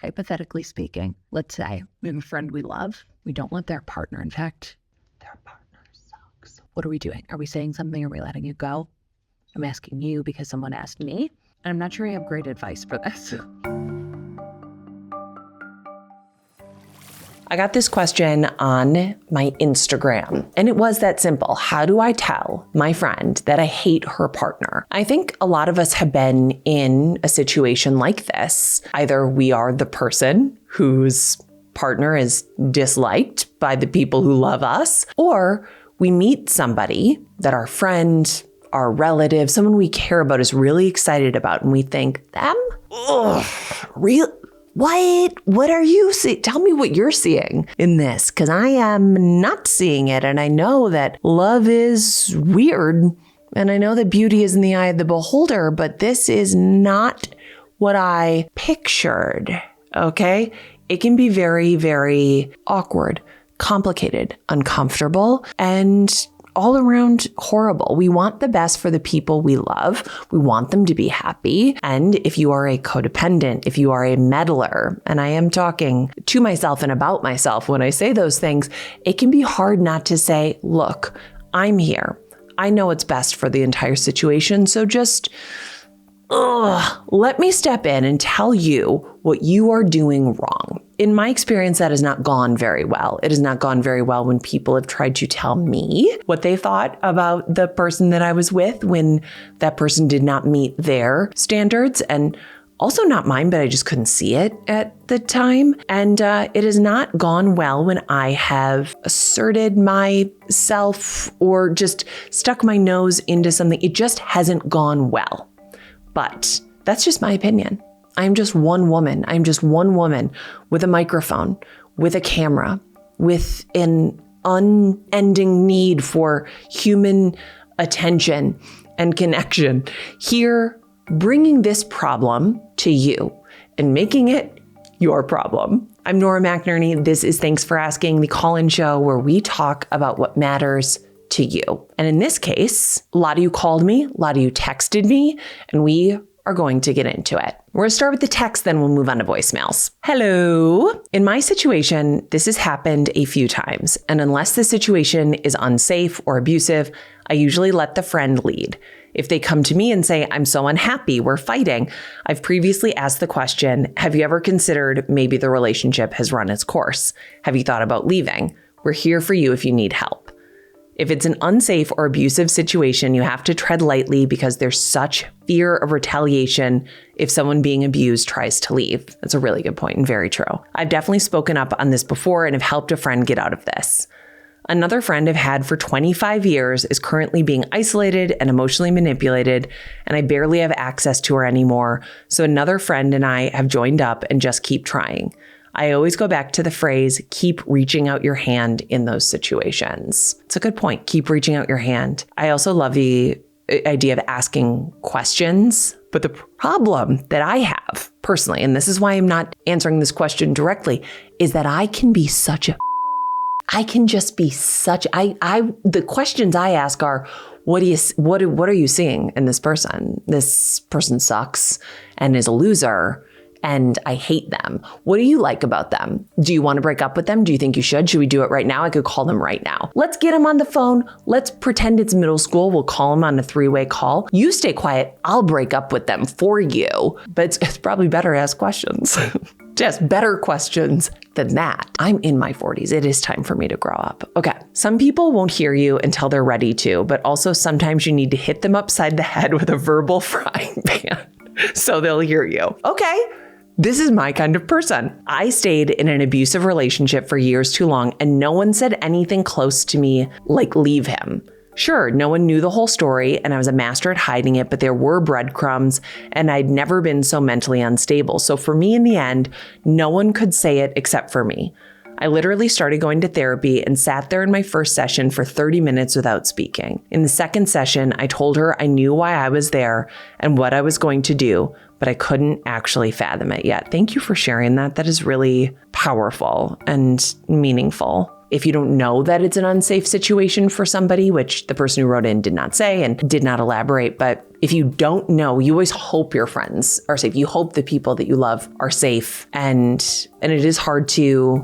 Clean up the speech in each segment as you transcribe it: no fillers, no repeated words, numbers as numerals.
hypothetically speaking, let's say we have a friend we love. We don't want their partner. In fact, their partner sucks. What are we doing? Are we saying something? Are we letting it go? I'm asking you because someone asked me, and I'm not sure I have great advice for this. I got this question on my Instagram, and it was that simple. How do I tell my friend that I hate her partner? I think a lot of us have been in a situation like this. Either we are the person whose partner is disliked by the people who love us, or we meet somebody that our friend, our relative, someone we care about is really excited about, and we think, them? Ugh, real? What are you seeing? Tell me what you're seeing in this, because I am not seeing it. And I know that love is weird. And I know that beauty is in the eye of the beholder, but this is not what I pictured. Okay? It can be very, very awkward, complicated, uncomfortable, and all around horrible. We want the best for the people we love. We want them to be happy. And if you are a codependent, if you are a meddler, and I am talking to myself and about myself when I say those things, it can be hard not to say, look, I'm here. I know what's best for the entire situation. So just let me step in and tell you what you are doing wrong. In my experience, that has not gone very well. It has not gone very well when people have tried to tell me what they thought about the person that I was with when that person did not meet their standards, and also not mine, but I just couldn't see it at the time. And it has not gone well when I have asserted myself or just stuck my nose into something. It just hasn't gone well. But that's just my opinion. I'm just one woman. I'm just one woman with a microphone, with a camera, with an unending need for human attention and connection, here bringing this problem to you and making it your problem. I'm Nora McInerny. This is Thanks for Asking, the call-in show where we talk about what matters to you. And in this case, a lot of you called me, a lot of you texted me, and we are going to get into it. We're going to start with the text, then we'll move on to voicemails. Hello. In my situation, this has happened a few times, and unless the situation is unsafe or abusive, I usually let the friend lead. If they come to me and say, I'm so unhappy, we're fighting, I've previously asked the question, have you ever considered maybe the relationship has run its course? Have you thought about leaving? We're here for you if you need help. If it's an unsafe or abusive situation, you have to tread lightly because there's such fear of retaliation if someone being abused tries to leave. That's a really good point and very true. I've definitely spoken up on this before and have helped a friend get out of this. Another friend I've had for 25 years is currently being isolated and emotionally manipulated, and I barely have access to her anymore. So another friend and I have joined up and just keep trying. I always go back to the phrase, keep reaching out your hand in those situations. It's a good point. Keep reaching out your hand. I also love the idea of asking questions. But the problem that I have personally, and this is why I'm not answering this question directly, is that I can be such a the questions I ask are, what are you seeing in this person? This person sucks and is a loser, and I hate them. What do you like about them? Do you want to break up with them? Do you think you should? Should we do it right now? I could call them right now. Let's get them on the phone. Let's pretend it's middle school. We'll call them on a 3-way call. You stay quiet. I'll break up with them for you. But it's probably better to ask questions. Just better questions than that. I'm in my 40s. It is time for me to grow up. Okay. Some people won't hear you until they're ready to, but also sometimes you need to hit them upside the head with a verbal frying pan so they'll hear you. Okay. This is my kind of person. I stayed in an abusive relationship for years too long, and no one said anything close to me like leave him. Sure, no one knew the whole story, and I was a master at hiding it, but there were breadcrumbs, and I'd never been so mentally unstable. So for me, in the end, no one could say it except for me. I literally started going to therapy and sat there in my first session for 30 minutes without speaking. In the second session, I told her I knew why I was there and what I was going to do, but I couldn't actually fathom it yet. Thank you for sharing that. That is really powerful and meaningful. if you don't know that it's an unsafe situation for somebody, which the person who wrote in did not say and did not elaborate, but if you don't know, you always hope your friends are safe. You hope the people that you love are safe. And it is hard to,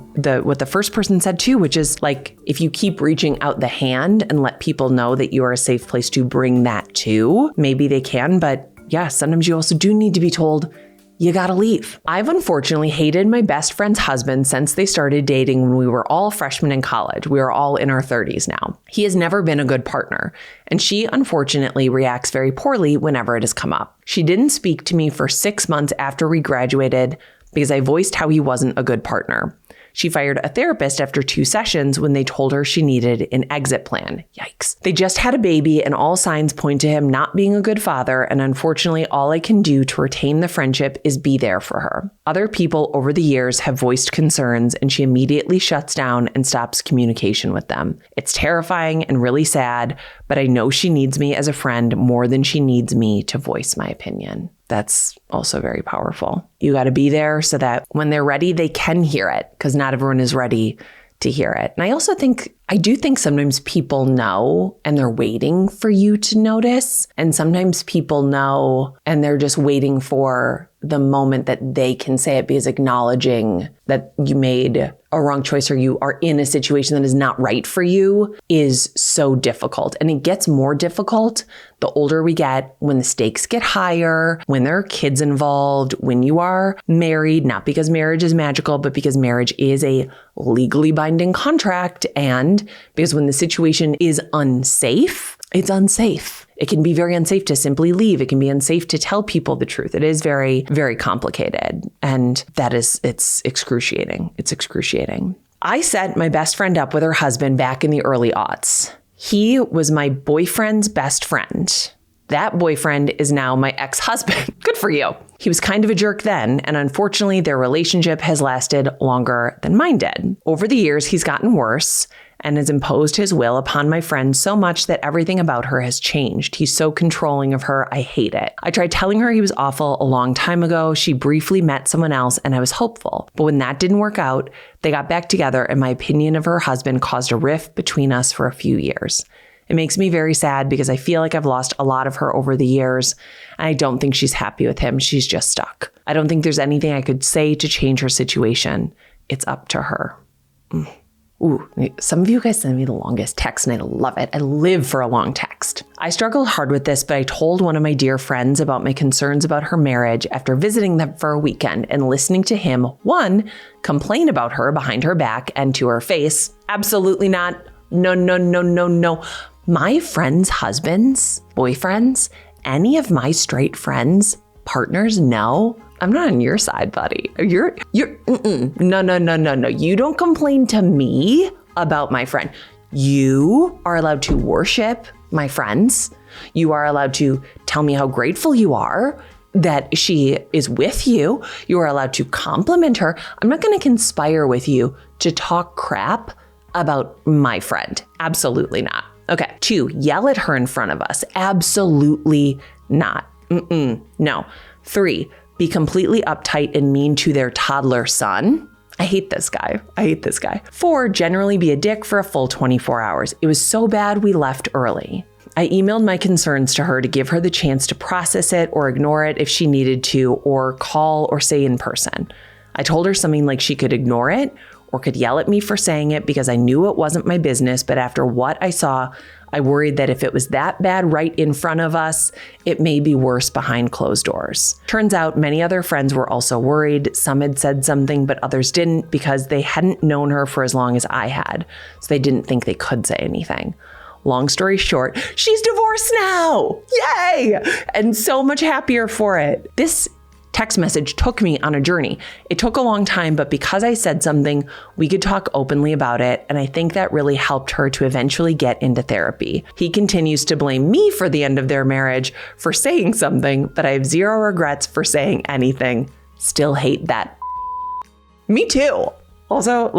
what the first person said too, which is like, if you keep reaching out the hand and let people know that you are a safe place to bring that to, maybe they can. But yeah, sometimes you also do need to be told, you gotta leave. I've unfortunately hated my best friend's husband since they started dating when we were all freshmen in college. We are all in our 30s now. He has never been a good partner, and she unfortunately reacts very poorly whenever it has come up. She didn't speak to me for 6 months after we graduated because I voiced how he wasn't a good partner. She fired a therapist after 2 sessions when they told her she needed an exit plan. Yikes. They just had a baby and all signs point to him not being a good father, and unfortunately all I can do to retain the friendship is be there for her. Other people over the years have voiced concerns and she immediately shuts down and stops communication with them. It's terrifying and really sad, but I know she needs me as a friend more than she needs me to voice my opinion. That's also very powerful. You got to be there so that when they're ready, they can hear it, because not everyone is ready to hear it. And I do think sometimes people know and they're waiting for you to notice. And sometimes people know and they're just waiting for the moment that they can say it, because acknowledging that you made a wrong choice or you are in a situation that is not right for you is so difficult. And it gets more difficult the older we get, when the stakes get higher, when there are kids involved, when you are married, not because marriage is magical, but because marriage is a legally binding contract. And because when the situation is unsafe, it's unsafe. It can be very unsafe to simply leave. It can be unsafe to tell people the truth. It is very, very complicated. And it's excruciating. It's excruciating. I set my best friend up with her husband back in the early aughts. He was my boyfriend's best friend. That boyfriend is now my ex-husband. Good for you. He was kind of a jerk then, and unfortunately, their relationship has lasted longer than mine did. Over the years, he's gotten worse and has imposed his will upon my friend so much that everything about her has changed. He's so controlling of her. I hate it. I tried telling her he was awful a long time ago. She briefly met someone else and I was hopeful. But when that didn't work out, they got back together and my opinion of her husband caused a rift between us for a few years. It makes me very sad because I feel like I've lost a lot of her over the years. And I don't think she's happy with him. She's just stuck. I don't think there's anything I could say to change her situation. It's up to her. Ooh, some of you guys send me the longest text and I love it. I live for a long text. I struggled hard with this, but I told one of my dear friends about my concerns about her marriage after visiting them for a weekend and listening to him, 1, complain about her behind her back and to her face. Absolutely not. No. My friends' husbands, boyfriends, any of my straight friends, partners, no. I'm not on your side, buddy. No. You don't complain to me about my friend. You are allowed to worship my friends. You are allowed to tell me how grateful you are that she is with you. You are allowed to compliment her. I'm not going to conspire with you to talk crap about my friend. Absolutely not. Okay. 2, yell at her in front of us. Absolutely not. No. 3, be completely uptight and mean to their toddler son. I hate this guy. 4, generally be a dick for a full 24 hours. It was so bad we left early. I emailed my concerns to her to give her the chance to process it or ignore it if she needed to, or call or say in person. I told her something like she could ignore it or could yell at me for saying it because I knew it wasn't my business, but after what I saw, I worried that if it was that bad right in front of us, it may be worse behind closed doors. Turns out many other friends were also worried. Some had said something, but others didn't because they hadn't known her for as long as I had, so they didn't think they could say anything. Long story short, she's divorced now! Yay! And so much happier for it. This text message took me on a journey. It took a long time, but because I said something, we could talk openly about it, and I think that really helped her to eventually get into therapy. He continues to blame me for the end of their marriage for saying something, but I have zero regrets for saying anything. Still hate that. Me too. Also,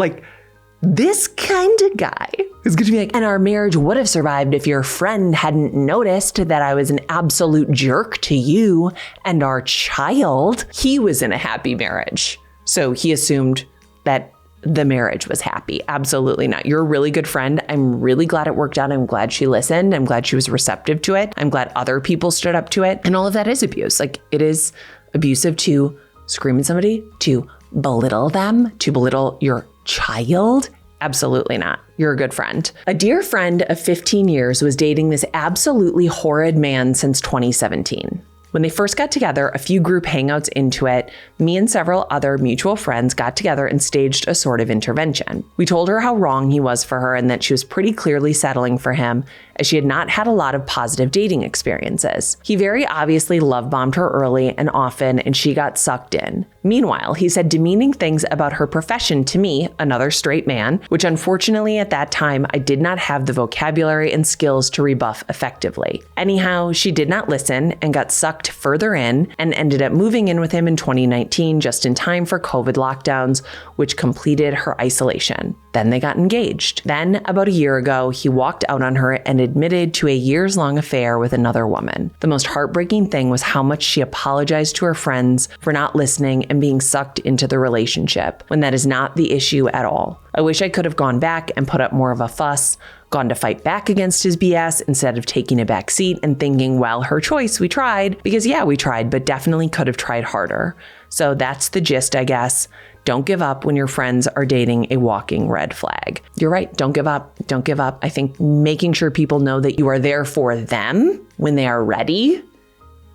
this kind of guy is going to be like, and our marriage would have survived if your friend hadn't noticed that I was an absolute jerk to you and our child. He was in a happy marriage. So he assumed that the marriage was happy. Absolutely not. You're a really good friend. I'm really glad it worked out. I'm glad she listened. I'm glad she was receptive to it. I'm glad other people stood up to it. And all of that is abuse. Like, it is abusive to scream at somebody, to belittle them, to belittle your child. Absolutely not. You're a good friend. A dear friend of 15 years was dating this absolutely horrid man since 2017. When they first got together, a few group hangouts into it, me and several other mutual friends got together and staged a sort of intervention. We told her how wrong he was for her and that she was pretty clearly settling for him, as she had not had a lot of positive dating experiences. He very obviously love-bombed her early and often, and she got sucked in. Meanwhile, he said demeaning things about her profession to me, another straight man, which unfortunately at that time I did not have the vocabulary and skills to rebuff effectively. Anyhow, she did not listen and got sucked further in and ended up moving in with him in 2019, just in time for COVID lockdowns, which completed her isolation. Then they got engaged. Then, about a year ago, he walked out on her and admitted to a years-long affair with another woman. The most heartbreaking thing was how much she apologized to her friends for not listening and being sucked into the relationship, when that is not the issue at all. I wish I could have gone back and put up more of a fuss, gone to fight back against his BS instead of taking a back seat and thinking, well, her choice, we tried. Because yeah, we tried, but definitely could have tried harder. So that's the gist, I guess. Don't give up when your friends are dating a walking red flag. You're right. Don't give up. Don't give up. I think making sure people know that you are there for them when they are ready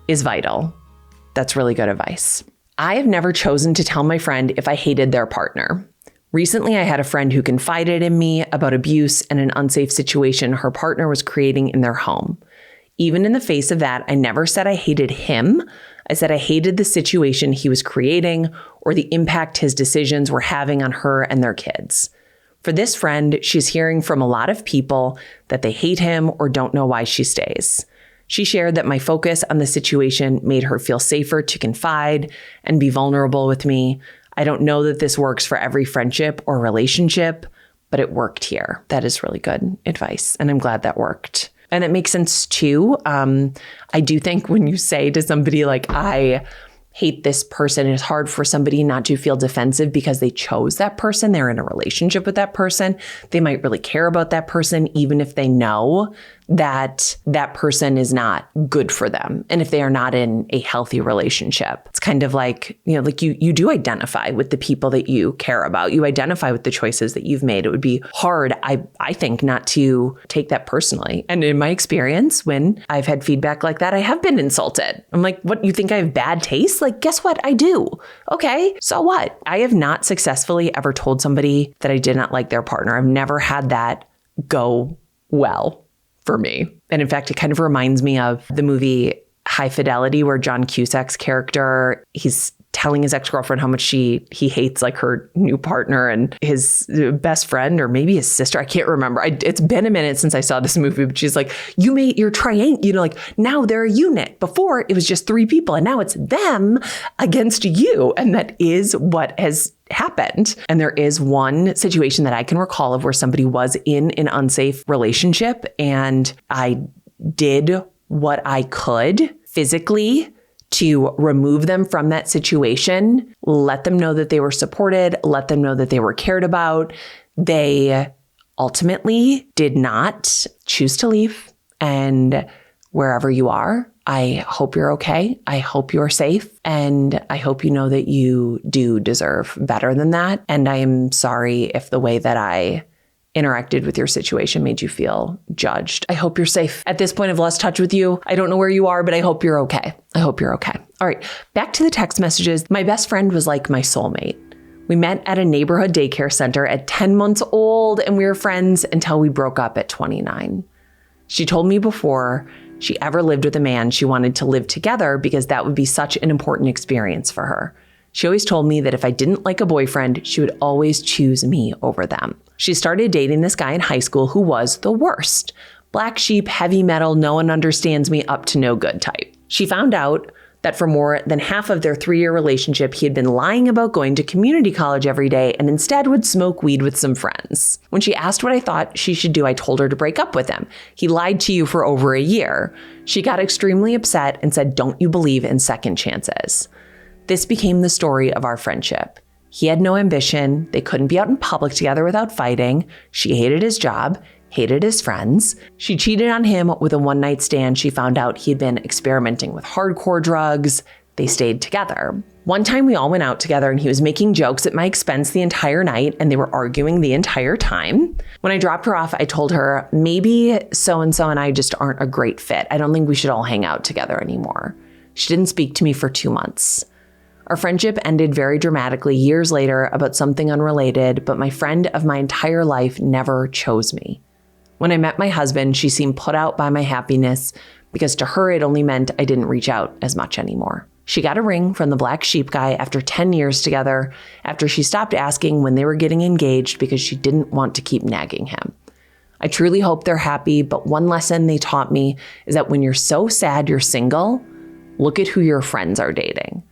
is vital. That's really good advice. I have never chosen to tell my friend if I hated their partner. Recently, I had a friend who confided in me about abuse and an unsafe situation her partner was creating in their home. Even in the face of that, I never said I hated him. I said I hated the situation he was creating or the impact his decisions were having on her and their kids. For this friend, she's hearing from a lot of people that they hate him or don't know why she stays. She shared that my focus on the situation made her feel safer to confide and be vulnerable with me. I don't know that this works for every friendship or relationship, but it worked here. That is really good advice, and I'm glad that worked. And it makes sense too. I do think when you say to somebody like, I hate this person, it's hard for somebody not to feel defensive because they chose that person. They're in a relationship with that person. They might really care about that person, even if they know that that person is not good for them. And if they are not in a healthy relationship, it's kind of like, like you do identify with the people that you care about. You identify with the choices that you've made. It would be hard, I think, not to take that personally. And in my experience, when I've had feedback like that, I have been insulted. I'm like, what, you think I have bad taste? Like, guess what? I do. Okay, so what? I have not successfully ever told somebody that I did not like their partner. I've never had that go well for me. And in fact, it kind of reminds me of the movie High Fidelity, where John Cusack's character, he's telling his ex-girlfriend how much he hates like her new partner and his best friend, or maybe his sister. I can't remember. It's been a minute since I saw this movie, but she's like, you made your triangle, like now they're a unit. Before it was just three people and now it's them against you. And that is what has happened. And there is one situation that I can recall of where somebody was in an unsafe relationship, and I did what I could physically to remove them from that situation, let them know that they were supported, let them know that they were cared about. They ultimately did not choose to leave. And wherever you are, I hope you're okay. I hope you're safe. And I hope you know that you do deserve better than that. And I am sorry if the way that I interacted with your situation made you feel judged. I hope you're safe. At this point, I've lost touch with you. I don't know where you are, but I hope you're okay. I hope you're okay. All right, back to the text messages. My best friend was like my soulmate. We met at a neighborhood daycare center at 10 months old, and we were friends until we broke up at 29. She told me before she ever lived with a man, she wanted to live together because that would be such an important experience for her. She always told me that if I didn't like a boyfriend, she would always choose me over them. She started dating this guy in high school who was the worst. Black sheep, heavy metal, no one understands me, up to no good type. She found out that for more than half of their 3-year relationship, he had been lying about going to community college every day and instead would smoke weed with some friends. When she asked what I thought she should do, I told her to break up with him. He lied to you for over a year. She got extremely upset and said, "Don't you believe in second chances?" This became the story of our friendship. He had no ambition. They couldn't be out in public together without fighting. She hated his job, hated his friends. She cheated on him with a one-night stand. She found out he had been experimenting with hardcore drugs. They stayed together. One time we all went out together and he was making jokes at my expense the entire night and they were arguing the entire time. When I dropped her off, I told her, maybe so-and-so and I just aren't a great fit. I don't think we should all hang out together anymore. She didn't speak to me for 2 months. Our friendship ended very dramatically years later about something unrelated, but my friend of my entire life never chose me. When I met my husband, she seemed put out by my happiness because to her, it only meant I didn't reach out as much anymore. She got a ring from the black sheep guy after 10 years together, after she stopped asking when they were getting engaged because she didn't want to keep nagging him. I truly hope they're happy, but one lesson they taught me is that when you're so sad you're single, look at who your friends are dating.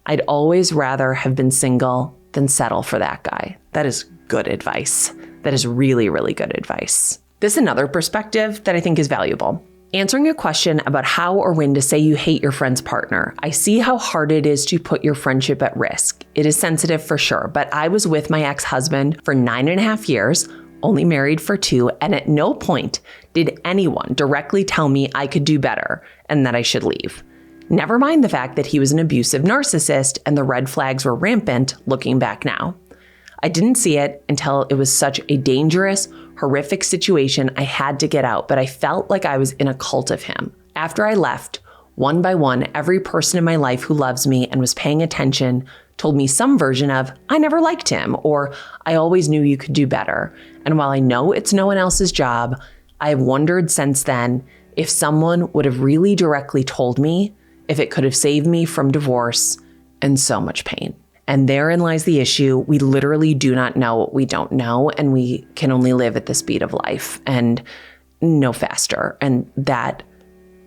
I'd always rather have been single than settle for that guy. That is good advice. That is really, really good advice. This is another perspective that I think is valuable. Answering a question about how or when to say you hate your friend's partner. I see how hard it is to put your friendship at risk. It is sensitive for sure, but I was with my ex-husband for 9.5 years, only married for 2, and at no point did anyone directly tell me I could do better and that I should leave. Never mind the fact that he was an abusive narcissist and the red flags were rampant looking back now. I didn't see it until it was such a dangerous, horrific situation I had to get out, but I felt like I was in a cult of him. After I left, one by one, every person in my life who loves me and was paying attention told me some version of, I never liked him, or I always knew you could do better. And while I know it's no one else's job, I have wondered since then if someone would have really directly told me if it could have saved me from divorce and so much pain. And therein lies the issue. We literally do not know what we don't know, and we can only live at the speed of life and no faster. And that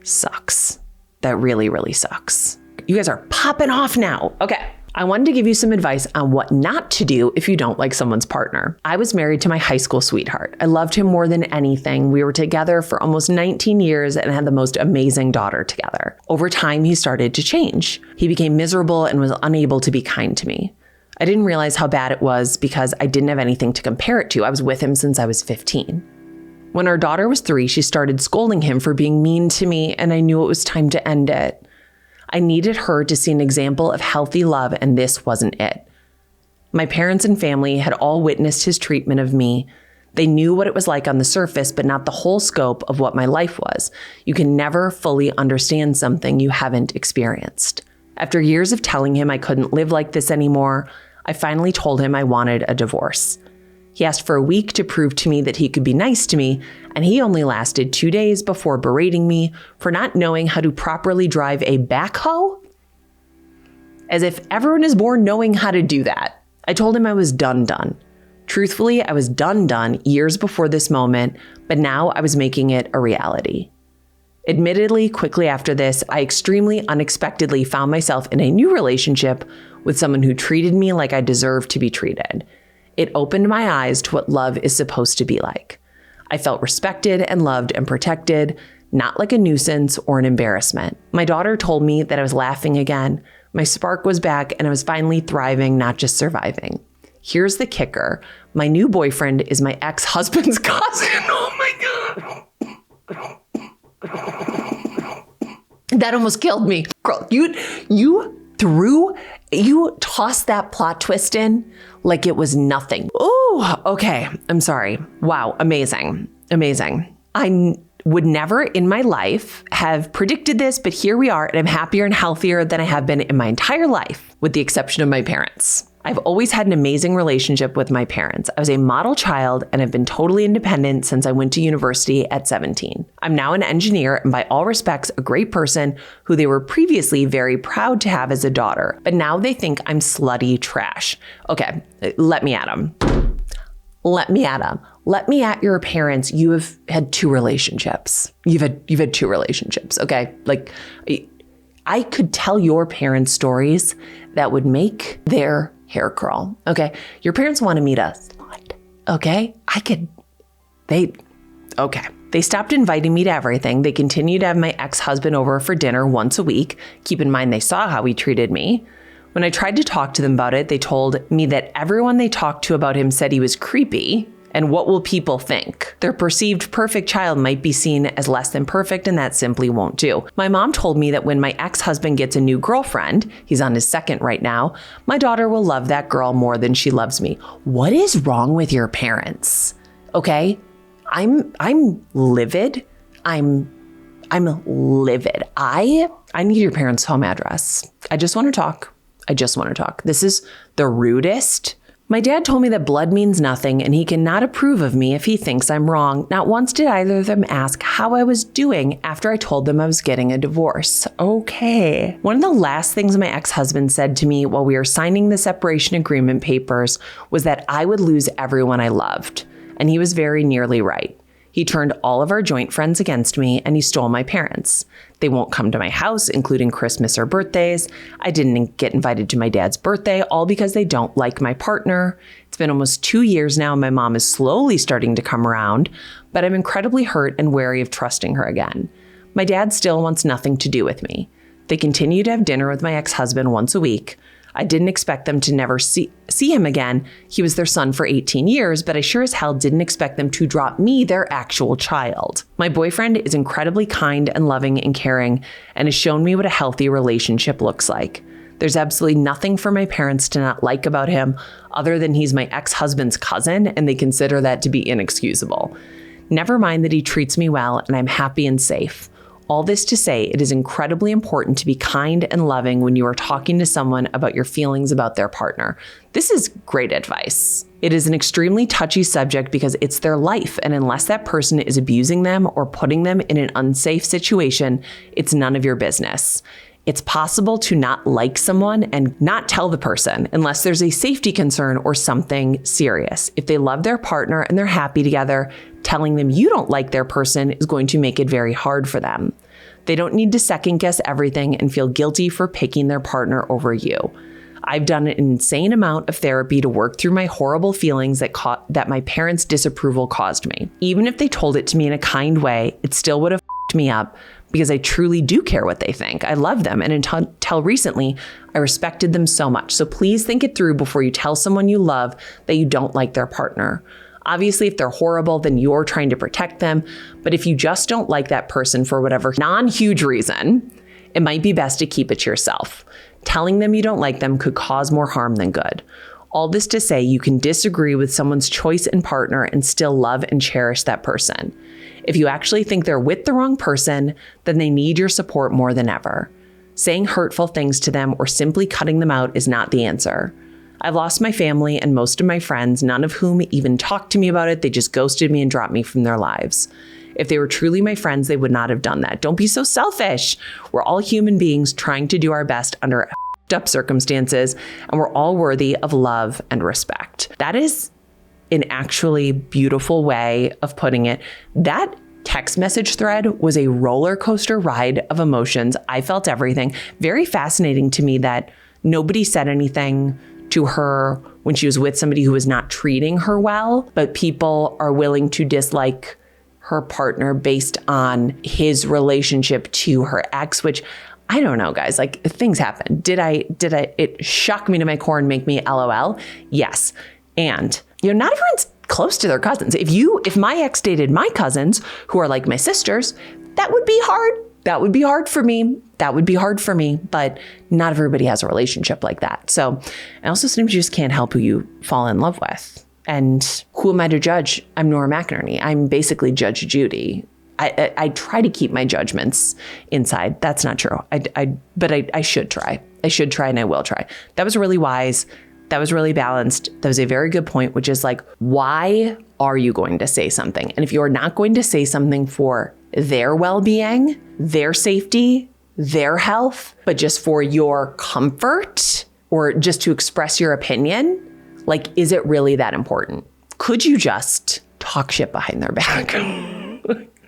sucks. That really, really sucks. You guys are popping off now. Okay. I wanted to give you some advice on what not to do if you don't like someone's partner. I was married to my high school sweetheart. I loved him more than anything. We were together for almost 19 years and had the most amazing daughter together. Over time, he started to change. He became miserable and was unable to be kind to me. I didn't realize how bad it was because I didn't have anything to compare it to. I was with him since I was 15. When our daughter was 3, she started scolding him for being mean to me, and I knew it was time to end it. I needed her to see an example of healthy love, and this wasn't it. My parents and family had all witnessed his treatment of me. They knew what it was like on the surface, but not the whole scope of what my life was. You can never fully understand something you haven't experienced. After years of telling him I couldn't live like this anymore, I finally told him I wanted a divorce. He asked for a week to prove to me that he could be nice to me, and he only lasted 2 days before berating me for not knowing how to properly drive a backhoe? As if everyone is born knowing how to do that. I told him I was done. Truthfully, I was done years before this moment, but now I was making it a reality. Admittedly, quickly after this, I extremely unexpectedly found myself in a new relationship with someone who treated me like I deserved to be treated. It opened my eyes to what love is supposed to be like. I felt respected and loved and protected, not like a nuisance or an embarrassment. My daughter told me that I was laughing again. My spark was back and I was finally thriving, not just surviving. Here's the kicker. My new boyfriend is my ex-husband's cousin. Oh my God. That almost killed me. Girl, you tossed that plot twist in like it was nothing. Oh, okay. I'm sorry. Wow. Amazing. I would never in my life have predicted this, but here we are, and I'm happier and healthier than I have been in my entire life, with the exception of my parents. I've always had an amazing relationship with my parents. I was a model child and have been totally independent since I went to university at 17. I'm now an engineer and by all respects a great person who they were previously very proud to have as a daughter, but now they think I'm slutty trash. Okay, let me at them. Let me at your parents. You have had 2 relationships. You've had 2 relationships, okay? Like, I could tell your parents stories that would make their hair curl, okay? Your parents want to meet a slut, okay? They stopped inviting me to everything. They continued to have my ex-husband over for dinner once a week. Keep in mind, they saw how he treated me. When I tried to talk to them about it, they told me that everyone they talked to about him said he was creepy. And what will people think? Their perceived perfect child might be seen as less than perfect, and that simply won't do. My mom told me that when my ex-husband gets a new girlfriend, he's on his second right now, my daughter will love that girl more than she loves me. What is wrong with your parents? Okay? I'm livid. I'm livid. I need your parents' home address. I just want to talk. This is the rudest. My dad told me that blood means nothing and he cannot approve of me if he thinks I'm wrong. Not once did either of them ask how I was doing after I told them I was getting a divorce. Okay. One of the last things my ex-husband said to me while we were signing the separation agreement papers was that I would lose everyone I loved. And he was very nearly right. He turned all of our joint friends against me and he stole my parents. They won't come to my house, including Christmas or birthdays. I didn't get invited to my dad's birthday, all because they don't like my partner. It's been almost 2 years now and my mom is slowly starting to come around, but I'm incredibly hurt and wary of trusting her again. My dad still wants nothing to do with me. They continue to have dinner with my ex-husband once a week. I didn't expect them to never see him again. He was their son for 18 years, but I sure as hell didn't expect them to drop me, their actual child. My boyfriend is incredibly kind and loving and caring and has shown me what a healthy relationship looks like. There's absolutely nothing for my parents to not like about him other than he's my ex-husband's cousin and they consider that to be inexcusable. Never mind that he treats me well and I'm happy and safe. All this to say, it is incredibly important to be kind and loving when you are talking to someone about your feelings about their partner. This is great advice. It is an extremely touchy subject because it's their life, and unless that person is abusing them or putting them in an unsafe situation, it's none of your business. It's possible to not like someone and not tell the person unless there's a safety concern or something serious. If they love their partner and they're happy together, telling them you don't like their person is going to make it very hard for them. They don't need to second guess everything and feel guilty for picking their partner over you. I've done an insane amount of therapy to work through my horrible feelings that my parents' disapproval caused me. Even if they told it to me in a kind way, it still would have f***ed me up because I truly do care what they think. I love them, and until recently, I respected them so much. So please think it through before you tell someone you love that you don't like their partner. Obviously, if they're horrible, then you're trying to protect them. But if you just don't like that person for whatever non-huge reason, it might be best to keep it to yourself. Telling them you don't like them could cause more harm than good. All this to say, you can disagree with someone's choice and partner and still love and cherish that person. If you actually think they're with the wrong person, then they need your support more than ever. Saying hurtful things to them or simply cutting them out is not the answer. I've lost my family and most of my friends, none of whom even talked to me about it. They just ghosted me and dropped me from their lives. If they were truly my friends, they would not have done that. Don't be so selfish. We're all human beings trying to do our best under up circumstances, and we're all worthy of love and respect. That is an actually beautiful way of putting it. That text message thread was a roller coaster ride of emotions. I felt everything. Very fascinating to me that nobody said anything to her when she was with somebody who was not treating her well, but people are willing to dislike her partner based on his relationship to her ex, which I don't know, guys, like things happen. Did it shock me to my core and make me LOL? Yes. And not everyone's close to their cousins. If my ex dated my cousins who are like my sisters, that would be hard. That would be hard for me. But not everybody has a relationship like that. So I also sometimes you just can't help who you fall in love with. And who am I to judge? I'm Nora McInerny. I'm basically Judge Judy. I try to keep my judgments inside. That's not true. But I should try. I should try and I will try. That was really wise. That was really balanced. That was a very good point, which is like, why are you going to say something? And if you're not going to say something for their well-being, their safety, their health, but just for your comfort or just to express your opinion, like, is it really that important? Could you just talk shit behind their back?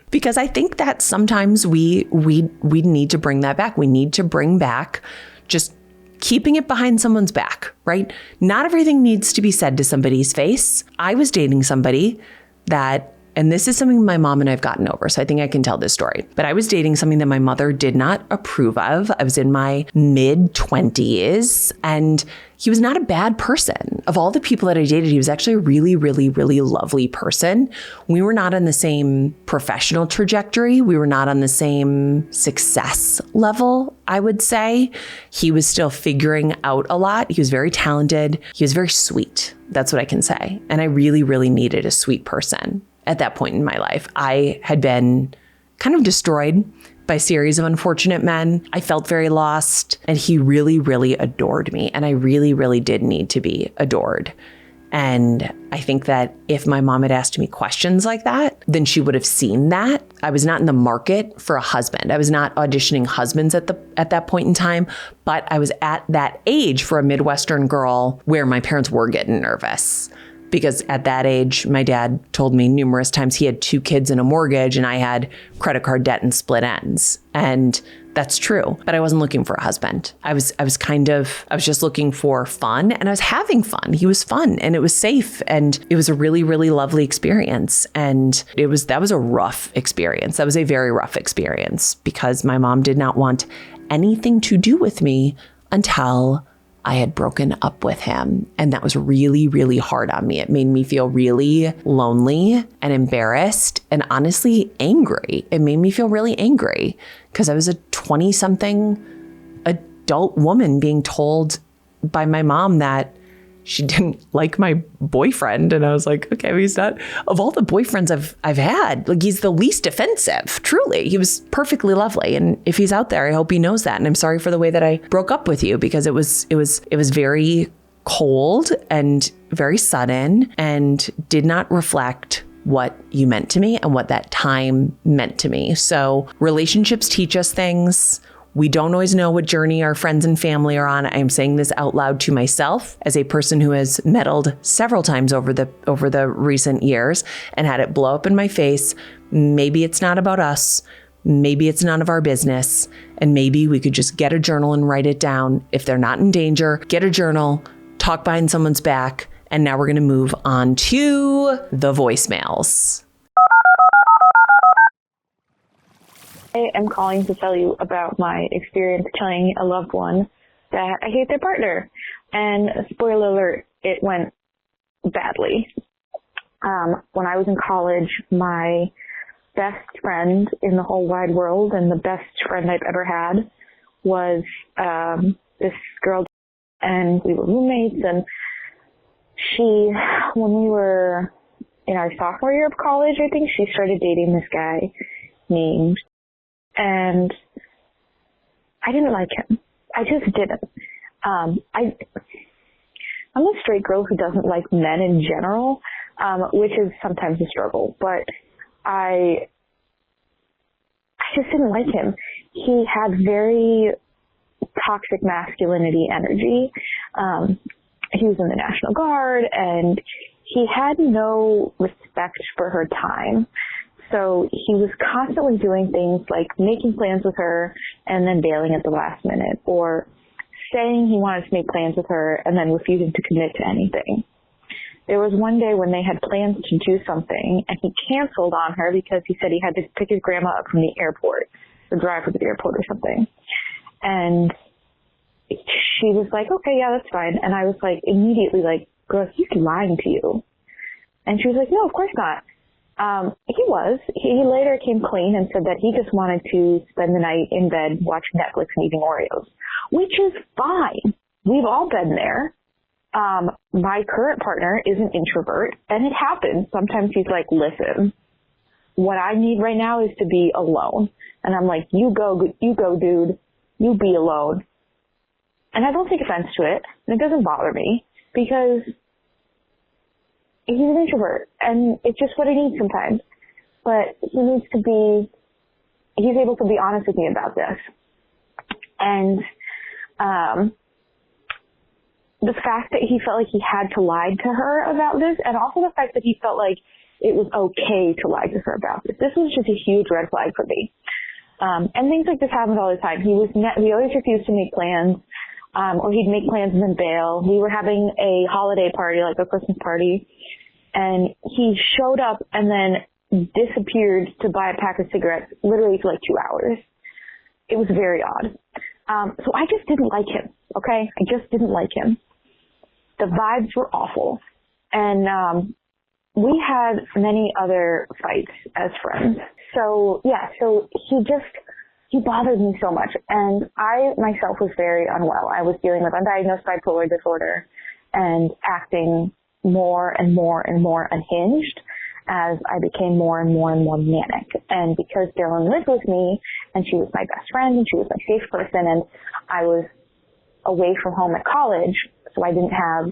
Because I think that sometimes we need to bring that back. We need to bring back just keeping it behind someone's back, right? Not everything needs to be said to somebody's face. I was dating somebody that And this is something my mom and I have gotten over, so I think I can tell this story. But I was dating something that my mother did not approve of. I was in my mid-20s, and he was not a bad person. Of all the people that I dated, he was actually a really, really, really lovely person. We were not on the same professional trajectory. We were not on the same success level, I would say. He was still figuring out a lot. He was very talented. He was very sweet. That's what I can say. And I really, really needed a sweet person at that point in my life. I had been kind of destroyed by a series of unfortunate men. I felt very lost, and he really, really adored me. And I really, really did need to be adored. And I think that if my mom had asked me questions like that, then she would have seen that. I was not in the market for a husband. I was not auditioning husbands at that point in time, but I was at that age for a Midwestern girl where my parents were getting nervous. Because at that age, my dad told me numerous times he had 2 kids and a mortgage, and I had credit card debt and split ends. And that's true. But I wasn't looking for a husband. I was just looking for fun, and I was having fun. He was fun, and it was safe, and it was a really, really lovely experience. And that was a rough experience. That was a very rough experience because my mom did not want anything to do with me until I had broken up with him. And that was really, really hard on me. It made me feel really lonely and embarrassed and honestly angry. It made me feel really angry because I was a 20-something adult woman being told by my mom that she didn't like my boyfriend. And I was like, okay, well, he's not, of all the boyfriends I've had, like, he's the least offensive. Truly. He was perfectly lovely. And if he's out there, I hope he knows that. And I'm sorry for the way that I broke up with you, because it was very cold and very sudden and did not reflect what you meant to me and what that time meant to me. So relationships teach us things. We don't always know what journey our friends and family are on. I'm saying this out loud to myself as a person who has meddled several times over the recent years and had it blow up in my face. Maybe it's not about us. Maybe it's none of our business. And maybe we could just get a journal and write it down. If they're not in danger, get a journal, talk behind someone's back. And now we're going to move on to the voicemails. I am calling to tell you about my experience telling a loved one that I hate their partner. And spoiler alert, it went badly. When I was in college, my best friend in the whole wide world and the best friend I've ever had was this girl, and we were roommates. And she, when we were in our sophomore year of college, I think she started dating this guy named, and I didn't like him. I just didn't. I'm a straight girl who doesn't like men in general, which is sometimes a struggle, but I just didn't like him. He had very toxic masculinity energy. He was in the National Guard, and he had no respect for her time. So he was constantly doing things like making plans with her and then bailing at the last minute, or saying he wanted to make plans with her and then refusing to commit to anything. There was one day when they had plans to do something, and he canceled on her because he said he had to pick his grandma up from the airport or drive her to the airport or something. And she was like, okay, yeah, that's fine. And I was like, immediately like, girl, he's lying to you. And she was like, no, of course not. He was. He later came clean and said that he just wanted to spend the night in bed watching Netflix and eating Oreos, which is fine. We've all been there. My current partner is an introvert, and it happens. Sometimes he's like, listen, what I need right now is to be alone. And I'm like, you go, dude. You be alone. And I don't take offense to it, and it doesn't bother me, because he's an introvert, and it's just what he needs sometimes. But he's able to be honest with me about this. And the fact that he felt like he had to lie to her about this, and also the fact that he felt like it was okay to lie to her about this. This was just a huge red flag for me. And things like this happened all the time. He always refused to make plans, or he'd make plans and then bail. We were having a holiday party, like a Christmas party, and he showed up and then disappeared to buy a pack of cigarettes literally for like 2 hours. It was very odd. So I just didn't like him, okay? I just didn't like him. The vibes were awful. And we had many other fights as friends. So, yeah, so he bothered me so much. And I myself was very unwell. I was dealing with undiagnosed bipolar disorder and acting more and more and more unhinged as I became more and more and more manic. And because Dylan lived with me and she was my best friend and she was my safe person and I was away from home at college, so I didn't have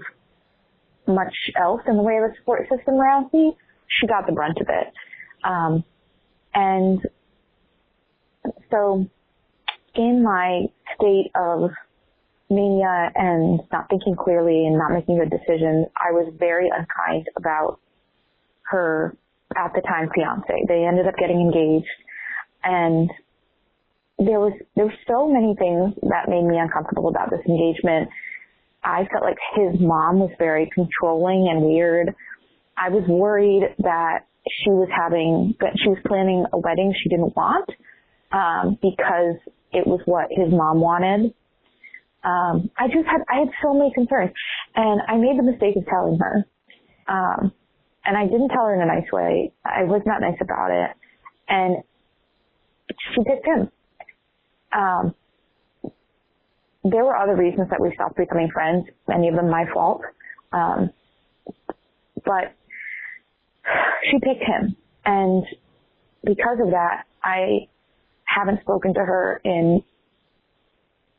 much else in the way of a support system around me, she got the brunt of it. And so in my state of mania and not thinking clearly and not making good decisions, I was very unkind about her at the time fiance. They ended up getting engaged, and there were so many things that made me uncomfortable about this engagement. I felt like his mom was very controlling and weird. I was worried that she was planning a wedding she didn't want, because it was what his mom wanted. I had so many concerns, and I made the mistake of telling her. And I didn't tell her in a nice way. I was not nice about it. And she picked him. There were other reasons that we stopped becoming friends, many of them my fault. But she picked him. And because of that, I haven't spoken to her in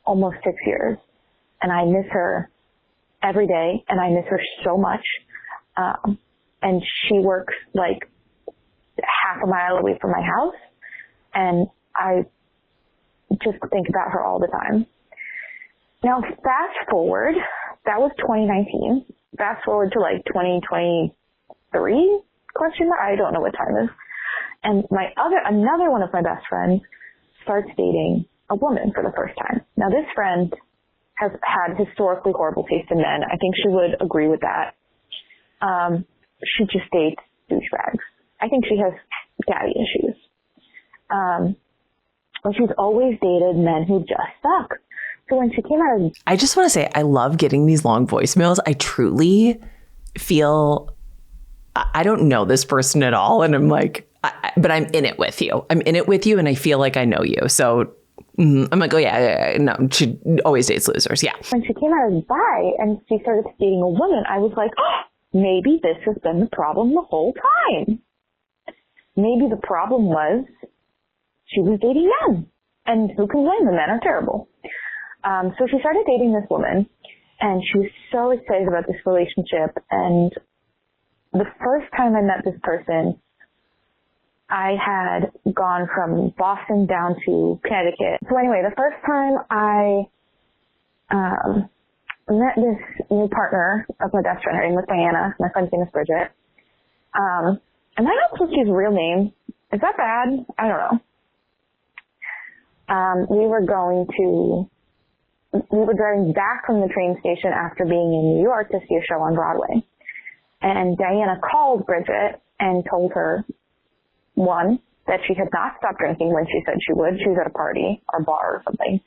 almost 6 years. And I miss her every day, and I miss her so much. And she works like half a mile away from my house, and I just think about her all the time. Now, fast forward, that was 2019. Fast forward to like 2023, question mark? I don't know what time it is. And another one of my best friends starts dating a woman for the first time. Now, this friend has had historically horrible taste in men. I think she would agree with that. She just dates douchebags. I think she has daddy issues. And she's always dated men who just suck. So when she came out of... I just want to say, I love getting these long voicemails. I truly feel, I don't know this person at all. And I'm like, but I'm in it with you. I'm in it with you, and I feel like I know you. So I'm like, oh yeah, no, she always dates losers. Yeah. When she came out as bi and she started dating a woman, I was like, oh, maybe this has been the problem the whole time. Maybe the problem was she was dating men. And who can blame them? Men are terrible. So she started dating this woman, and she was so excited about this relationship. And the first time I met this person, I had gone from Boston down to Connecticut. So anyway, the first time I met this new partner of my best friend. Her name was Diana. My friend's name is Bridget. And I don't know if she's real name. Is that bad? I don't know. We were driving back from the train station after being in New York to see a show on Broadway. And Diana called Bridget and told her, one, that she had not stopped drinking when she said she would. She was at a party or bar or something.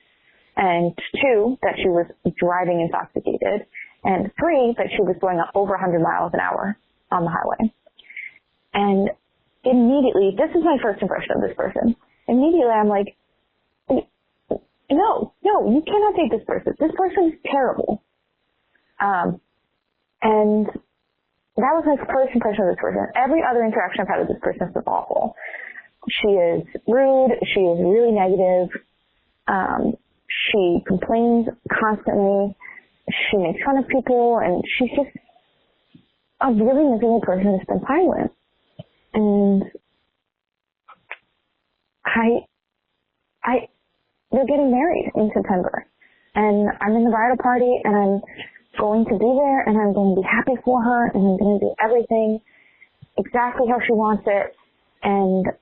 And two, that she was driving intoxicated. And three, that she was going over 100 miles an hour on the highway. And immediately, this is my first impression of this person. Immediately, I'm like, no, you cannot date this person. This person is terrible. And that was my first impression of this person. Every other interaction I've had with this person has been awful. She is rude. She is really negative. She complains constantly. She makes fun of people, and she's just a really miserable person who's been silent. And they're getting married in September, and I'm in the bridal party, and I'm going to be there, and I'm going to be happy for her, and I'm going to do everything exactly how she wants it. And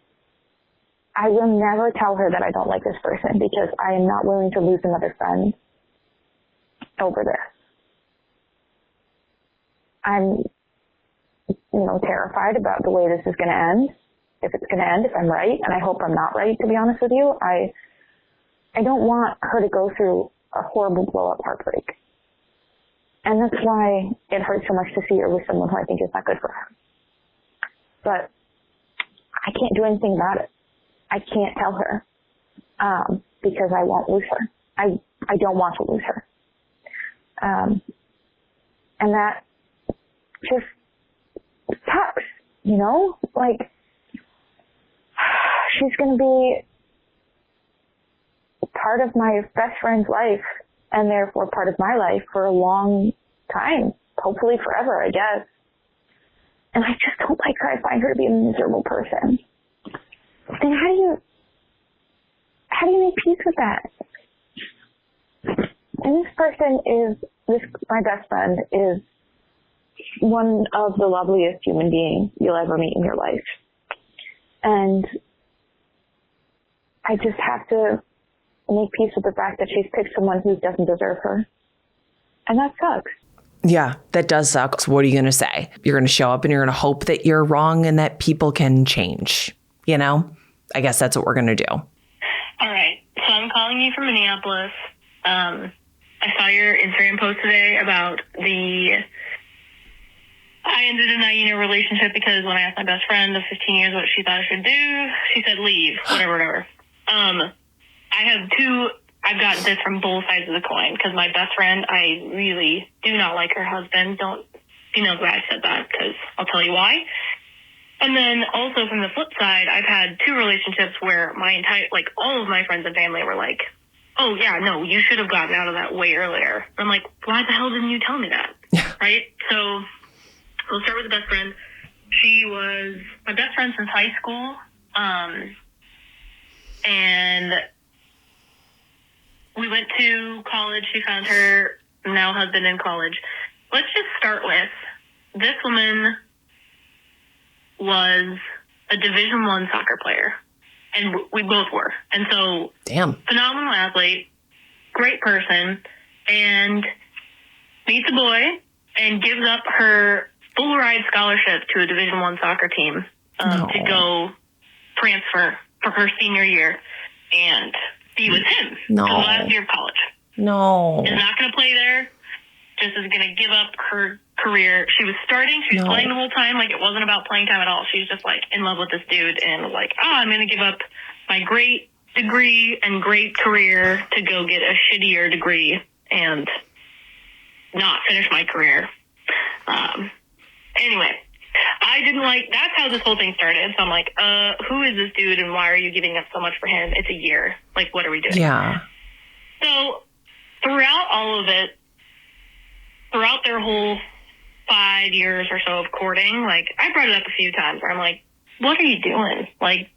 I will never tell her that I don't like this person, because I am not willing to lose another friend over this. I'm, terrified about the way this is going to end. if it's going to end, if I'm right, and I hope I'm not right, to be honest with you. I don't want her to go through a horrible blow-up heartbreak. And that's why it hurts so much to see her with someone who I think is not good for her. But I can't do anything about it. I can't tell her because I won't lose her. I don't want to lose her. And that just sucks, you know? Like, she's going to be part of my best friend's life and therefore part of my life for a long time, hopefully forever, I guess. And I just don't like her. I find her to be a miserable person. Then how do you make peace with that? And my best friend is one of the loveliest human beings you'll ever meet in your life. And I just have to make peace with the fact that she's picked someone who doesn't deserve her. And that sucks. Yeah, that does suck. So what are you going to say? You're going to show up and you're going to hope that you're wrong and that people can change. You know, I guess that's what we're going to do. All right. So I'm calling you from Minneapolis. I saw your Instagram post today about I ended a 9-year relationship because when I asked my best friend of 15 years what she thought I should do, she said leave, whatever. I've got this from both sides of the coin because my best friend, I really do not like her husband. You know why I said that, because I'll tell you why. And then also from the flip side, I've had 2 relationships where all of my friends and family were like, oh yeah, no, you should have gotten out of that way earlier. I'm like, why the hell didn't you tell me that? Right? So we'll start with the best friend. She was my best friend since high school. And we went to college. She found her now husband in college. Let's just start with this woman was a Division I soccer player, and we both were. And so, damn, phenomenal athlete, great person, and meets a boy and gives up her full ride scholarship to a Division I soccer team to go transfer for her senior year and be with him for the last year of college. No. Is not going to play there. Just is going to give up her career. She was playing the whole time. Like, it wasn't about playing time at all. She was just, like, in love with this dude and was like, I'm going to give up my great degree and great career to go get a shittier degree and not finish my career. Anyway, that's how this whole thing started. So I'm like, who is this dude and why are you giving up so much for him? It's a year. Like, what are we doing? Yeah. So throughout all of it, throughout their whole 5 years or so of courting, like, I brought it up a few times where I'm like, what are you doing? Like,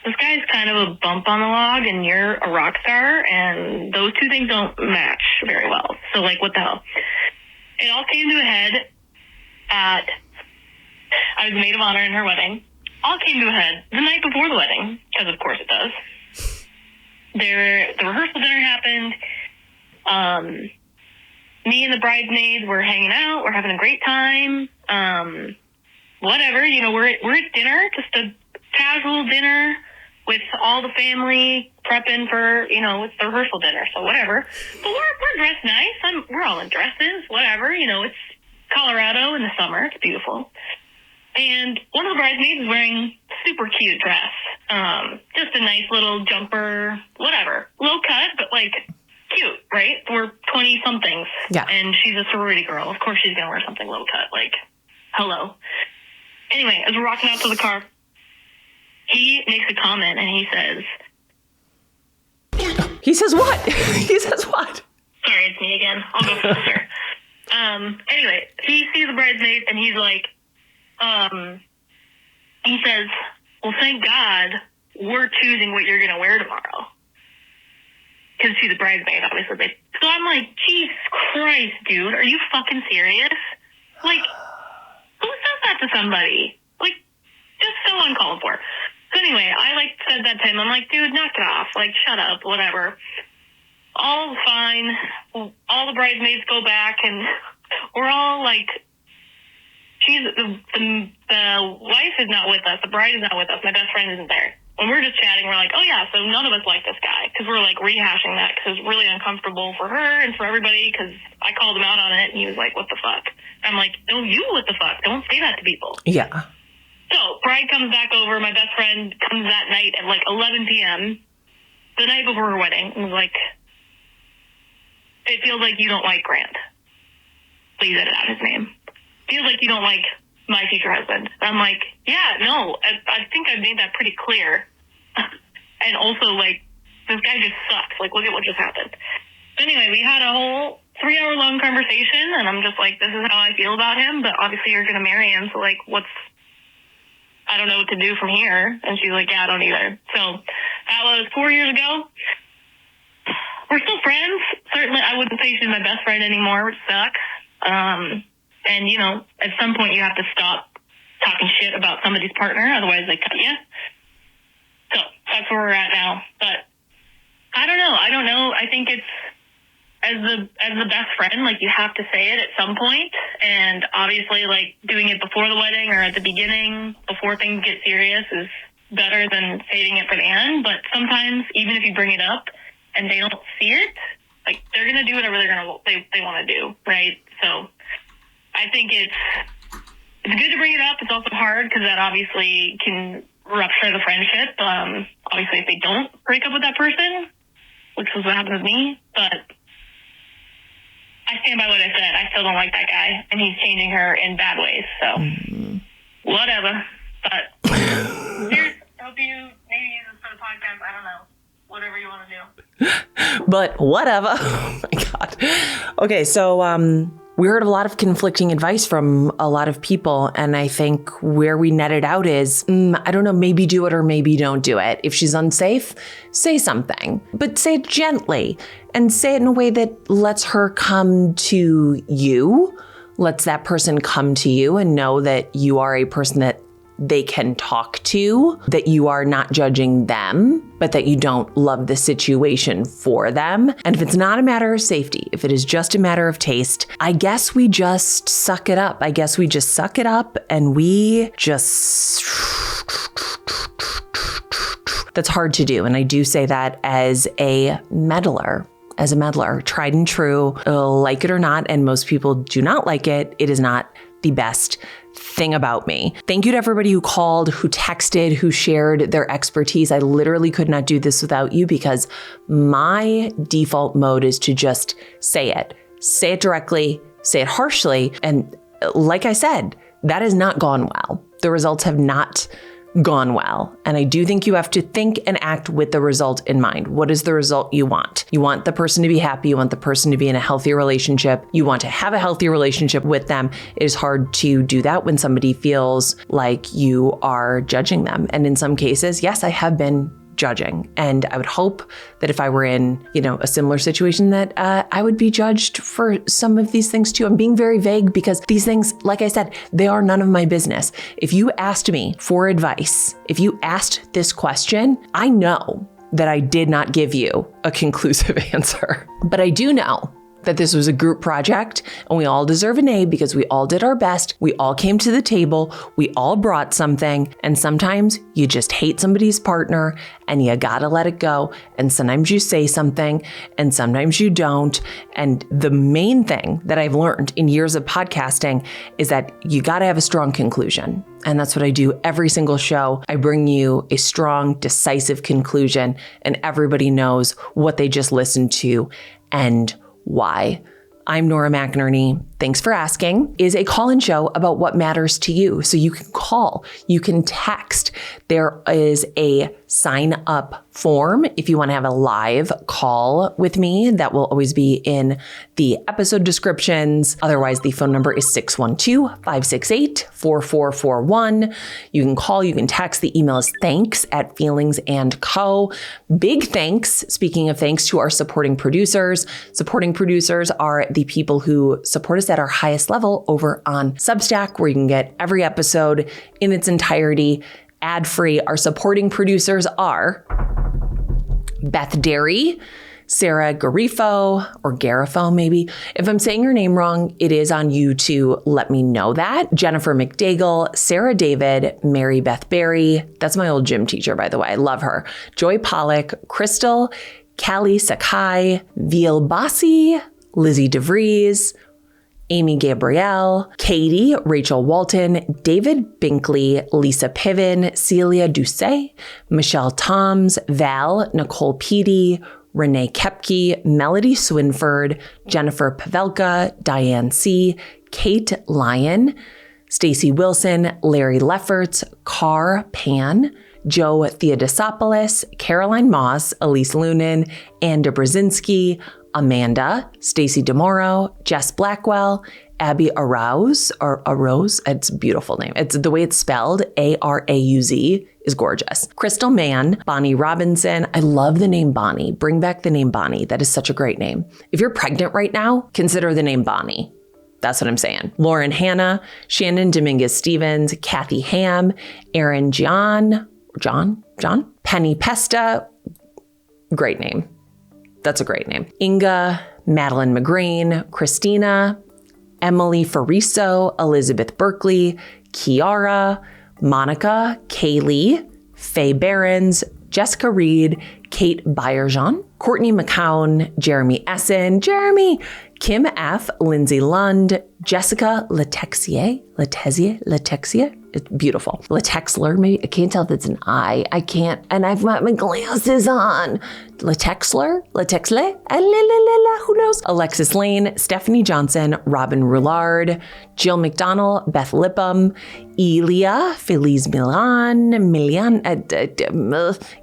this guy's kind of a bump on the log and you're a rock star, and those two things don't match very well. So, like, what the hell? It all came to a head I was maid of honor in her wedding. All came to a head the night before the wedding, because of course it does. The rehearsal dinner happened. Me and the bridesmaids were hanging out. We're having a great time. Whatever, you know, we're at dinner, just a casual dinner with all the family prepping for, you know, it's the rehearsal dinner, so whatever. But we're dressed nice. We're all in dresses, whatever. You know, it's Colorado in the summer. It's beautiful. And one of the bridesmaids is wearing a super cute dress. Just a nice little jumper, whatever. Low cut, but, like, cute, right? We're 20-somethings. Yeah. And she's a sorority girl. Of course she's going to wear something low cut. Like, hello. Anyway, as we're walking out to the car, he makes a comment and he says... He says what? He says what? Sorry, it's me again. I'll go faster. Anyway, he sees the bridesmaid and he's like, he says, well, thank God we're choosing what you're going to wear tomorrow. Because she's a bridesmaid, obviously. So I'm like, Jesus Christ, dude, are you fucking serious? Like, who says that to somebody? Like, just so uncalled for. So anyway, I, said that to him. I'm like, dude, knock it off. Like, shut up, whatever. All fine. All the bridesmaids go back, and we're all, like, she the wife is not with us. The bride is not with us. My best friend isn't there. When we're just chatting, we're like, oh yeah, so none of us like this guy, because we're like rehashing that because it's really uncomfortable for her and for everybody, because I called him out on it and he was like, what the fuck? I'm like, no, you what the fuck? Don't say that to people. Yeah. So bride comes back over. My best friend comes that night at like 11 p.m., the night before her wedding, and was like, it feels like you don't like Grant. Please edit out his name. Feels like you don't like my future husband. I'm like, yeah, no, I think I've made that pretty clear. And also, like, this guy just sucks. Like, look at what just happened. Anyway, we had a whole 3-hour-long conversation, and I'm just like, this is how I feel about him, but obviously you're going to marry him, so, like, I don't know what to do from here. And she's like, yeah, I don't either. So that was 4 years ago. We're still friends. Certainly, I wouldn't say she's my best friend anymore, which sucks. And, you know, at some point you have to stop talking shit about somebody's partner, otherwise they cut you. So that's where we're at now. But I don't know. I think it's, as the best friend, like, you have to say it at some point. And obviously, like, doing it before the wedding or at the beginning, before things get serious, is better than saving it for the end. But sometimes, even if you bring it up and they don't see it, like, they're going to do whatever they want to do, right? So I think it's good to bring it up. It's also hard because that obviously can rupture the friendship. Obviously, if they don't break up with that person, which was what happened with me. But I stand by what I said. I still don't like that guy, and he's changing her in bad ways. So whatever. But here's, hope you maybe use this for the podcast. I don't know. Whatever you want to do. But whatever. Oh my God. Okay, so we heard a lot of conflicting advice from a lot of people. And I think where we netted out is, I don't know, maybe do it or maybe don't do it. If she's unsafe, say something, but say it gently and say it in a way that lets her come to you, lets that person come to you and know that you are a person that they can talk to, that you are not judging them, but that you don't love the situation for them. And if it's not a matter of safety, if it is just a matter of taste, I guess we just suck it up. And we just... That's hard to do. And I do say that as a meddler. Tried and true, like it or not, and most people do not like it. It is not the best thing about me. Thank you to everybody who called, who texted, who shared their expertise. I literally could not do this without you because my default mode is to just say it directly, say it harshly. And like I said, that has not gone well. The results have not gone well. And I do think you have to think and act with the result in mind. What is the result you want? You want the person to be happy. You want the person to be in a healthy relationship. You want to have a healthy relationship with them. It is hard to do that when somebody feels like you are judging them. And in some cases, yes, I have been judging. And I would hope that if I were in, a similar situation, that I would be judged for some of these things too. I'm being very vague because these things, like I said, they are none of my business. If you asked me for advice, if you asked this question, I know that I did not give you a conclusive answer, but I do know that this was a group project and we all deserve an A because we all did our best. We all came to the table. We all brought something. And sometimes you just hate somebody's partner and you gotta let it go. And sometimes you say something and sometimes you don't. And the main thing that I've learned in years of podcasting is that you gotta have a strong conclusion. And that's what I do every single show. I bring you a strong, decisive conclusion and everybody knows what they just listened to and why. I'm Nora McInerny. Thanks for asking. Is a call-in show about what matters to you. So you can call, you can text. There is a sign-up form if you want to have a live call with me. That will always be in the episode descriptions. Otherwise, the phone number is 612-568-4441. You can call, you can text. The email is thanks@feelingsandco. Big thanks, speaking of thanks, to our supporting producers. Supporting producers are the people who support us at our highest level over on Substack, where you can get every episode in its entirety ad-free. Our supporting producers are Beth Derry, Sarah Garifo, or Garifo maybe. If I'm saying your name wrong, it is on you to let me know that. Jennifer McDaigle, Sarah David, Mary Beth Berry. That's my old gym teacher, by the way. I love her. Joy Pollock, Crystal, Callie Sakai, Veal Bossy, Lizzie DeVries, Amy Gabrielle, Katie, Rachel Walton, David Binkley, Lisa Piven, Celia Doucet, Michelle Toms, Val, Nicole Peedy, Renee Kepke, Melody Swinford, Jennifer Pavelka, Diane C., Kate Lyon, Stacy Wilson, Larry Lefferts, Carr Pan, Joe Theodosopoulos, Caroline Moss, Elise Lunan, Anna Brzezinski, Amanda, Stacy DeMoro, Jess Blackwell, Abby Arauz, it's a beautiful name. It's the way it's spelled, Arauz, is gorgeous. Crystal Mann, Bonnie Robinson. I love the name Bonnie. Bring back the name Bonnie. That is such a great name. If you're pregnant right now, consider the name Bonnie. That's what I'm saying. Lauren Hanna, Shannon Dominguez Stevens, Kathy Ham, Aaron John, Penny Pesta. Great name. That's a great name. Inga, Madeline McGreen, Christina, Emily Fariso, Elizabeth Berkeley, Kiara, Monica, Kaylee, Faye Behrens, Jessica Reed, Kate Byerjean, Courtney McCown, Jeremy Essen, Kim F., Lindsay Lund, Jessica Letexier. It's beautiful. Letexler, maybe. I can't tell if it's an I. I can't, and I've got my glasses on. Letexler? Who knows? Alexis Lane, Stephanie Johnson, Robin Roulard, Jill McDonald, Beth Lipham, Elia, Feliz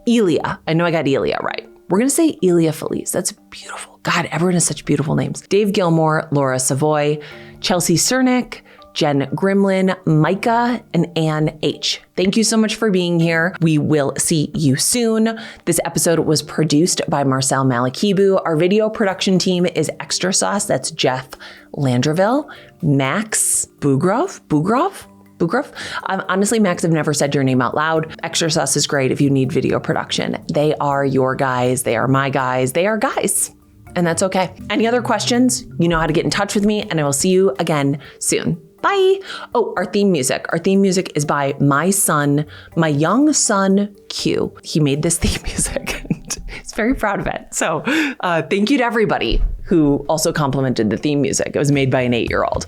Elia. I know I got Elia right. We're going to say Elia Feliz. That's beautiful. God, everyone has such beautiful names. Dave Gilmore, Laura Savoy, Chelsea Cernick, Jen Grimlin, Micah, and Ann H. Thank you so much for being here. We will see you soon. This episode was produced by Marcel Malakibu. Our video production team is Extra Sauce. That's Jeff Landreville, Max Bugrov. Honestly, Max, I've never said your name out loud. Extra Sauce is great if you need video production. They are your guys. They are my guys. They are guys. And that's okay. Any other questions? You know how to get in touch with me, and I will see you again soon. Bye. Oh, our theme music. Our theme music is by my young son, Q. He made this theme music. He's very proud of it. So thank you to everybody who also complimented the theme music. It was made by an 8-year-old.